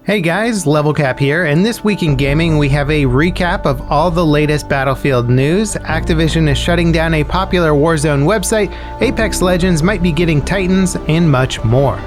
Hey guys, LevelCap here, and this week in gaming we have a recap of all the latest Battlefield news. Activision is shutting down a popular Warzone website, Apex Legends might be getting Titans, and much more.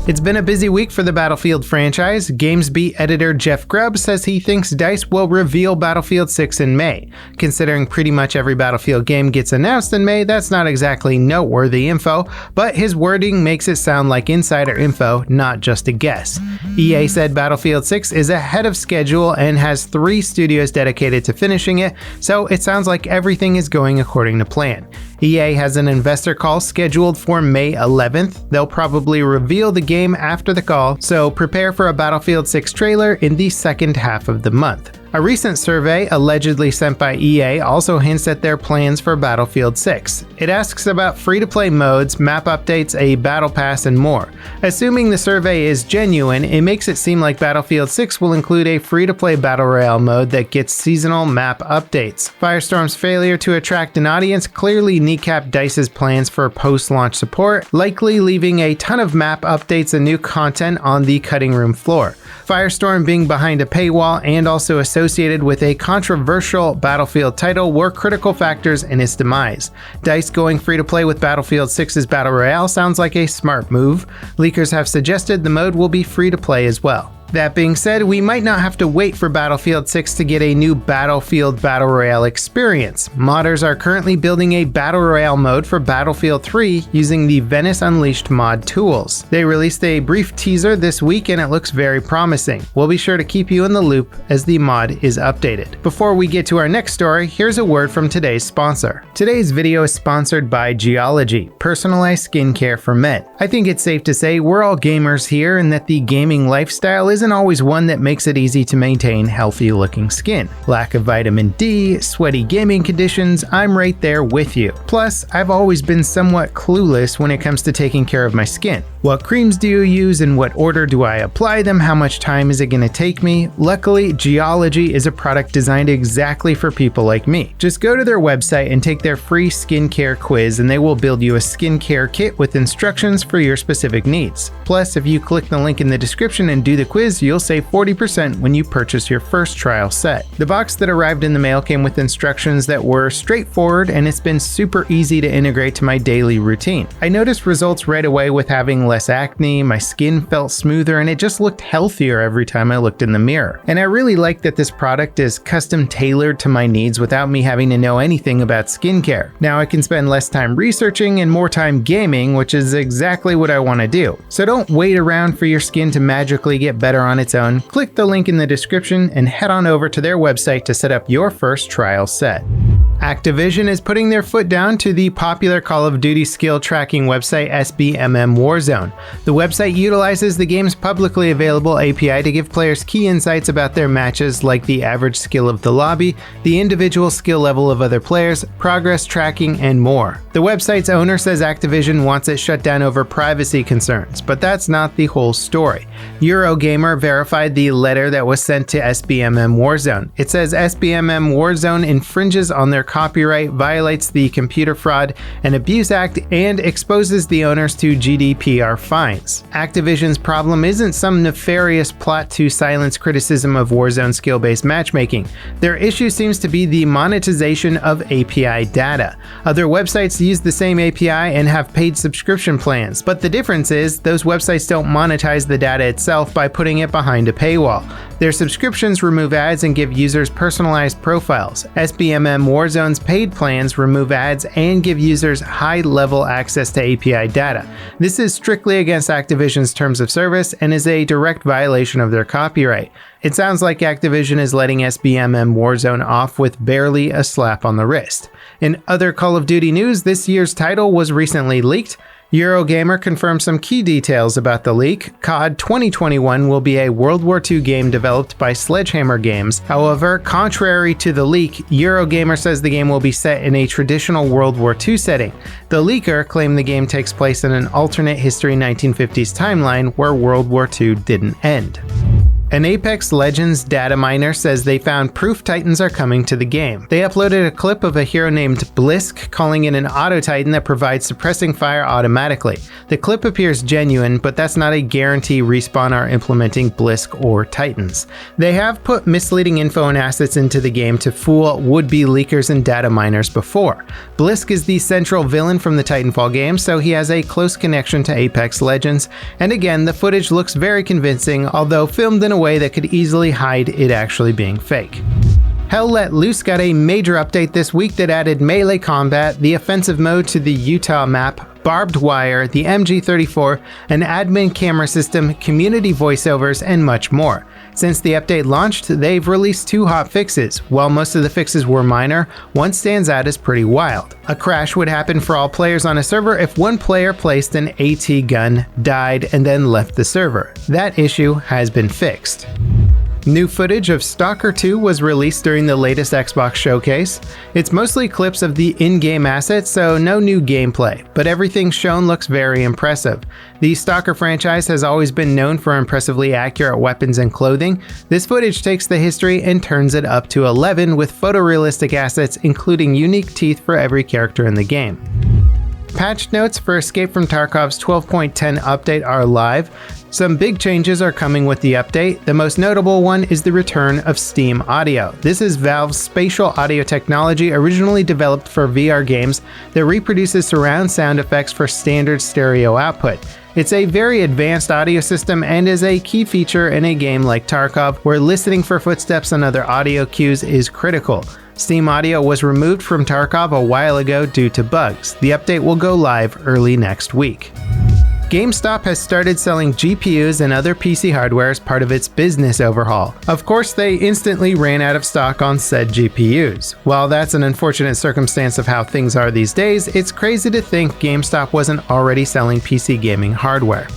It's been a busy week for the Battlefield franchise. GamesBeat editor Jeff Grubb says he thinks DICE will reveal Battlefield 6 in May. Considering pretty much every Battlefield game gets announced in May, that's not exactly noteworthy info, but his wording makes it sound like insider info, not just a guess. EA said Battlefield 6 is ahead of schedule and has 3 studios dedicated to finishing it, so it sounds like everything is going according to plan. EA has an investor call scheduled for May 11th. They'll probably reveal the game after the call, so prepare for a Battlefield 6 trailer in the second half of the month. A recent survey, allegedly sent by EA, also hints at their plans for Battlefield 6. It asks about free-to-play modes, map updates, a battle pass, and more. Assuming the survey is genuine, it makes it seem like Battlefield 6 will include a free-to-play battle royale mode that gets seasonal map updates. Firestorm's failure to attract an audience clearly kneecapped DICE's plans for post-launch support, likely leaving a ton of map updates and new content on the cutting room floor. Firestorm being behind a paywall and also associated with a controversial Battlefield title were critical factors in its demise. DICE going free-to-play with Battlefield 6's Battle Royale sounds like a smart move. Leakers have suggested the mode will be free-to-play as well. That being said, we might not have to wait for Battlefield 6 to get a new Battlefield Battle Royale experience. Modders are currently building a Battle Royale mode for Battlefield 3 using the Venice Unleashed mod tools. They released a brief teaser this week and it looks very promising. We'll be sure to keep you in the loop as the mod is updated. Before we get to our next story, here's a word from today's sponsor. Today's video is sponsored by Geology, personalized skincare for men. I think it's safe to say we're all gamers here and that the gaming lifestyle isn't always one that makes it easy to maintain healthy looking skin. Lack of vitamin D, sweaty gaming conditions, I'm right there with you. Plus, I've always been somewhat clueless when it comes to taking care of my skin. What creams do you use? In what order do I apply them? How much time is it going to take me? Luckily, Geology is a product designed exactly for people like me. Just go to their website and take their free skincare quiz and they will build you a skincare kit with instructions for your specific needs. Plus, if you click the link in the description and do the quiz, you'll save 40% when you purchase your first trial set. The box that arrived in the mail came with instructions that were straightforward and it's been super easy to integrate to my daily routine. I noticed results right away with having less acne, my skin felt smoother, and it just looked healthier every time I looked in the mirror. And I really like that this product is custom tailored to my needs without me having to know anything about skincare. Now I can spend less time researching and more time gaming, which is exactly what I want to do. So don't wait around for your skin to magically get better on its own. Click the link in the description and head on over to their website to set up your first trial set. Activision is putting their foot down to the popular Call of Duty skill tracking website SBMM Warzone. The website utilizes the game's publicly available API to give players key insights about their matches, like the average skill of the lobby, the individual skill level of other players, progress tracking, and more. The website's owner says Activision wants it shut down over privacy concerns, but that's not the whole story. Eurogamer verified the letter that was sent to SBMM Warzone. It says SBMM Warzone infringes on their copyright, violates the Computer Fraud and Abuse Act, and exposes the owners to GDPR fines. Activision's problem isn't some nefarious plot to silence criticism of Warzone skill-based matchmaking. Their issue seems to be the monetization of API data. Other websites use the same API and have paid subscription plans, but the difference is those websites don't monetize the data itself by putting it behind a paywall. Their subscriptions remove ads and give users personalized profiles. SBMM Warzone's paid plans remove ads and give users high-level access to API data. This is strictly against Activision's terms of service and is a direct violation of their copyright. It sounds like Activision is letting SBMM Warzone off with barely a slap on the wrist. In other Call of Duty news, this year's title was recently leaked. Eurogamer confirmed some key details about the leak. COD 2021 will be a World War II game developed by Sledgehammer Games. However, contrary to the leak, Eurogamer says the game will be set in a traditional World War II setting. The leaker claimed the game takes place in an alternate history 1950s timeline where World War II didn't end. An Apex Legends data miner says they found proof Titans are coming to the game. They uploaded a clip of a hero named Blisk calling in an auto Titan that provides suppressing fire automatically. The clip appears genuine, but that's not a guarantee Respawn are implementing Blisk or Titans. They have put misleading info and assets into the game to fool would-be leakers and data miners before. Blisk is the central villain from the Titanfall game, so he has a close connection to Apex Legends, and again, the footage looks very convincing, although filmed in a way that could easily hide it actually being fake. Hell Let Loose got a major update this week that added melee combat, the offensive mode to the Utah map, barbed wire, the MG34, an admin camera system, community voiceovers, and much more. Since the update launched, they've released 2 hot fixes. While most of the fixes were minor, one stands out as pretty wild. A crash would happen for all players on a server if one player placed an AT gun, died, and then left the server. That issue has been fixed. New footage of Stalker 2 was released during the latest Xbox showcase. It's mostly clips of the in-game assets, so no new gameplay, but everything shown looks very impressive. The Stalker franchise has always been known for impressively accurate weapons and clothing. This footage takes the history and turns it up to 11 with photorealistic assets, including unique teeth for every character in the game. Patch notes for Escape from Tarkov's 12.10 update are live. Some big changes are coming with the update. The most notable one is the return of Steam Audio. This is Valve's spatial audio technology originally developed for VR games that reproduces surround sound effects for standard stereo output. It's a very advanced audio system and is a key feature in a game like Tarkov, where listening for footsteps and other audio cues is critical. Steam Audio was removed from Tarkov a while ago due to bugs. The update will go live early next week. Gamestop has started selling GPUs and other PC hardware as part of its business overhaul. Of course, they instantly ran out of stock on said GPUs. While that's an unfortunate circumstance of how things are these days, it's crazy to think GameStop wasn't already selling PC gaming hardware.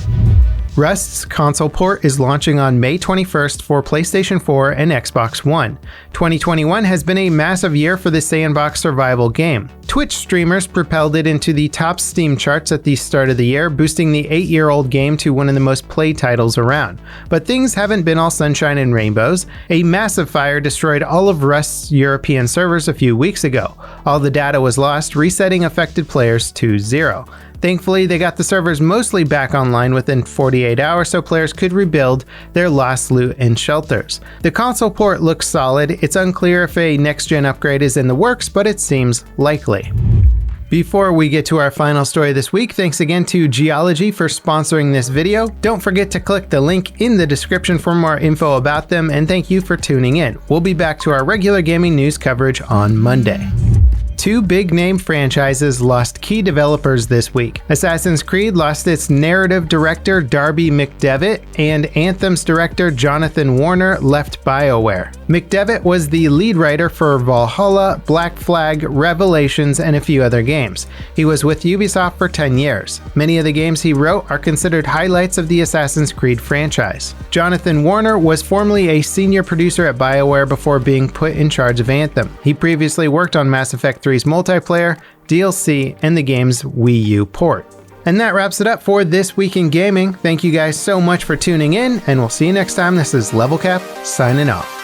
Rust's console port is launching on May 21st for PlayStation 4 and Xbox One. 2021 has been a massive year for the sandbox survival game. Twitch streamers propelled it into the top Steam charts at the start of the year, boosting the 8-year-old game to one of the most played titles around. But things haven't been all sunshine and rainbows. A massive fire destroyed all of Rust's European servers a few weeks ago. All the data was lost, resetting affected players to 0. Thankfully, they got the servers mostly back online within 48 hours so players could rebuild their lost loot and shelters. The console port looks solid. It's unclear if a next-gen upgrade is in the works, but it seems likely. Before we get to our final story this week, thanks again to Geology for sponsoring this video. Don't forget to click the link in the description for more info about them, and thank you for tuning in. We'll be back to our regular gaming news coverage on Monday. 2 big-name franchises lost key developers this week. Assassin's Creed lost its narrative director Darby McDevitt, and Anthem's director Jonathan Warner left BioWare. McDevitt was the lead writer for Valhalla, Black Flag, Revelations, and a few other games. He was with Ubisoft for 10 years. Many of the games he wrote are considered highlights of the Assassin's Creed franchise. Jonathan Warner was formerly a senior producer at BioWare before being put in charge of Anthem. He previously worked on Mass Effect 3's multiplayer, DLC, and the game's Wii U port. And that wraps it up for this week in gaming. Thank you guys so much for tuning in, and we'll see you next time. This is LevelCap signing off.